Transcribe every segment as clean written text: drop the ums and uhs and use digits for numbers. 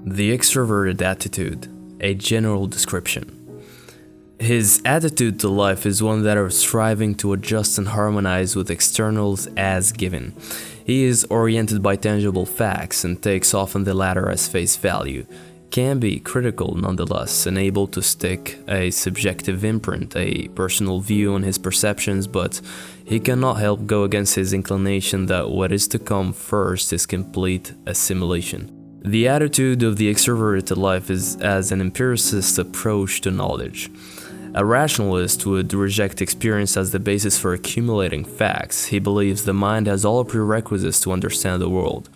The extroverted attitude, a general description. His attitude to life is one that is striving to adjust and harmonize with externals as given. He is oriented by tangible facts and takes often the latter as face value. Can be critical nonetheless and able to stick a subjective imprint, a personal view on his perceptions, but he cannot help go against his inclination that what is to come first is complete assimilation. The attitude of the extroverted to life is as an empiricist approach to knowledge. A rationalist would reject experience as the basis for accumulating facts. He believes the mind has all prerequisites to understand the world,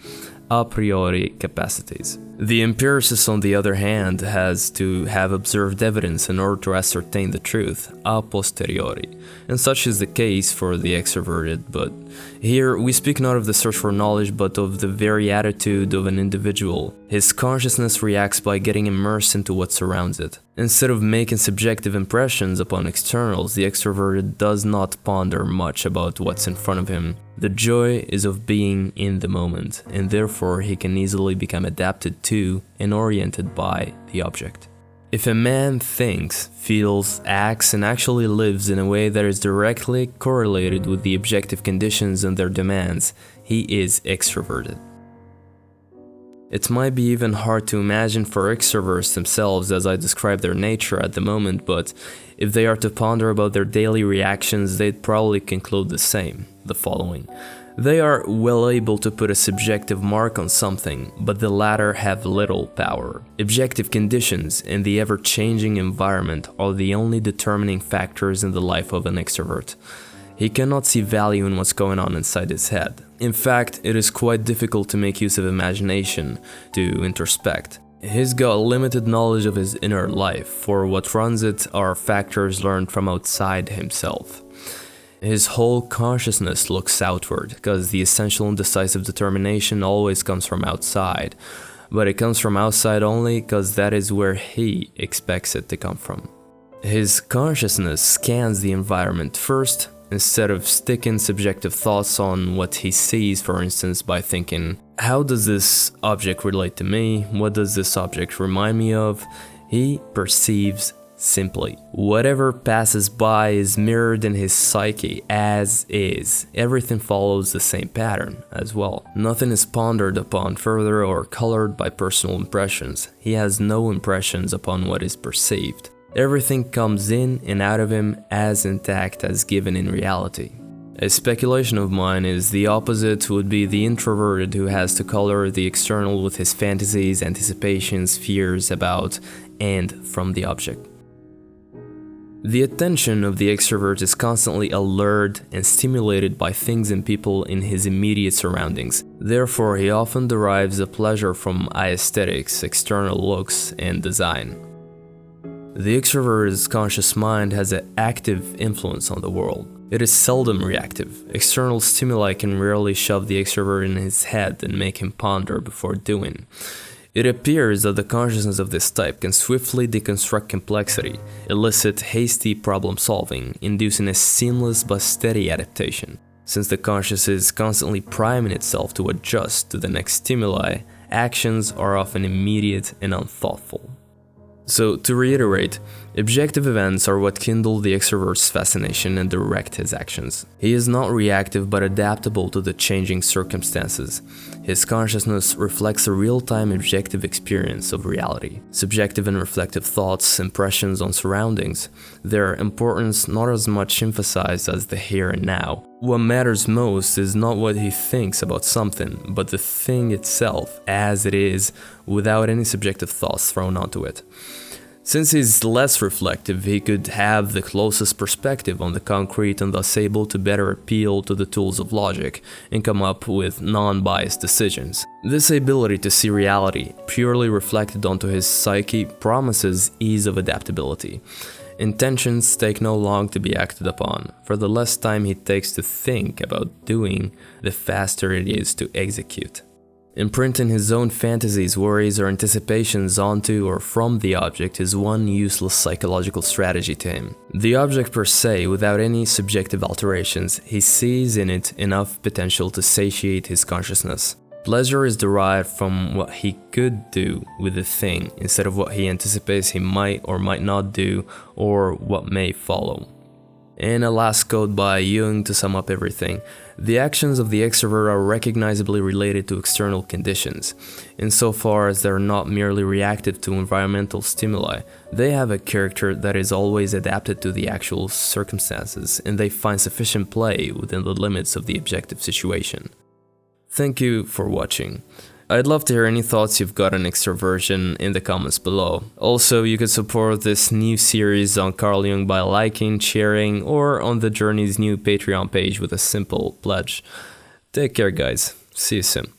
a priori capacities. The empiricist, on the other hand, has to have observed evidence in order to ascertain the truth, a posteriori. And such is the case for the extroverted, but here we speak not of the search for knowledge, but of the very attitude of an individual. His consciousness reacts by getting immersed into what surrounds it. Instead of making subjective impressions upon externals, the extroverted does not ponder much about what's in front of him. The joy is of being in the moment, and therefore he can easily become adapted to and oriented by the object. If a man thinks, feels, acts, and actually lives in a way that is directly correlated with the objective conditions and their demands, he is extroverted. It might be even hard to imagine for extroverts themselves as I describe their nature at the moment, but if they are to ponder about their daily reactions, they'd probably conclude the same, the following. They are well able to put a subjective mark on something, but the latter have little power. Objective conditions and the ever-changing environment are the only determining factors in the life of an extrovert. He cannot see value in what's going on inside his head. In fact, it is quite difficult to make use of imagination, to introspect. He's got limited knowledge of his inner life, for what runs it are factors learned from outside himself. His whole consciousness looks outward, because the essential and decisive determination always comes from outside. But it comes from outside only because that is where he expects it to come from. His consciousness scans the environment first, instead of sticking subjective thoughts on what he sees, for instance, by thinking, how does this object relate to me? What does this object remind me of? He perceives simply. Whatever passes by is mirrored in his psyche as is. Everything follows the same pattern as well. Nothing is pondered upon further or colored by personal impressions. He has no impressions upon what is perceived. Everything comes in and out of him as intact as given in reality. A speculation of mine is the opposite would be the introverted who has to color the external with his fantasies, anticipations, fears about and from the object. The attention of the extrovert is constantly alert and stimulated by things and people in his immediate surroundings. Therefore, he often derives a pleasure from aesthetics, external looks, and design. The extrovert's conscious mind has an active influence on the world. It is seldom reactive. External stimuli can rarely shove the extrovert in his head and make him ponder before doing. It appears that the consciousness of this type can swiftly deconstruct complexity, elicit hasty problem-solving, inducing a seamless but steady adaptation. Since the conscious is constantly priming itself to adjust to the next stimuli, actions are often immediate and unthoughtful. So, to reiterate, objective events are what kindle the extrovert's fascination and direct his actions. He is not reactive but adaptable to the changing circumstances. His consciousness reflects a real-time objective experience of reality. Subjective and reflective thoughts, impressions on surroundings, their importance not as much emphasized as the here and now. What matters most is not what he thinks about something, but the thing itself as it is, without any subjective thoughts thrown onto it. Since he's less reflective, he could have the closest perspective on the concrete and thus able to better appeal to the tools of logic and come up with non-biased decisions. This ability to see reality purely reflected onto his psyche promises ease of adaptability. Intentions take no long to be acted upon, for the less time he takes to think about doing, the faster it is to execute. Imprinting his own fantasies, worries, or anticipations onto or from the object is one useless psychological strategy to him. The object per se, without any subjective alterations, he sees in it enough potential to satiate his consciousness. Pleasure is derived from what he could do with the thing instead of what he anticipates he might or might not do or what may follow. And a last quote by Jung to sum up everything. The actions of the extrovert are recognizably related to external conditions. Insofar as they are not merely reactive to environmental stimuli, they have a character that is always adapted to the actual circumstances, and they find sufficient play within the limits of the objective situation. Thank you for watching. I'd love to hear any thoughts you've got on Extroversion in the comments below. Also, you can support this new series on Carl Jung by liking, sharing, or on the Journey's new Patreon page with a simple pledge. Take care, guys. See you soon.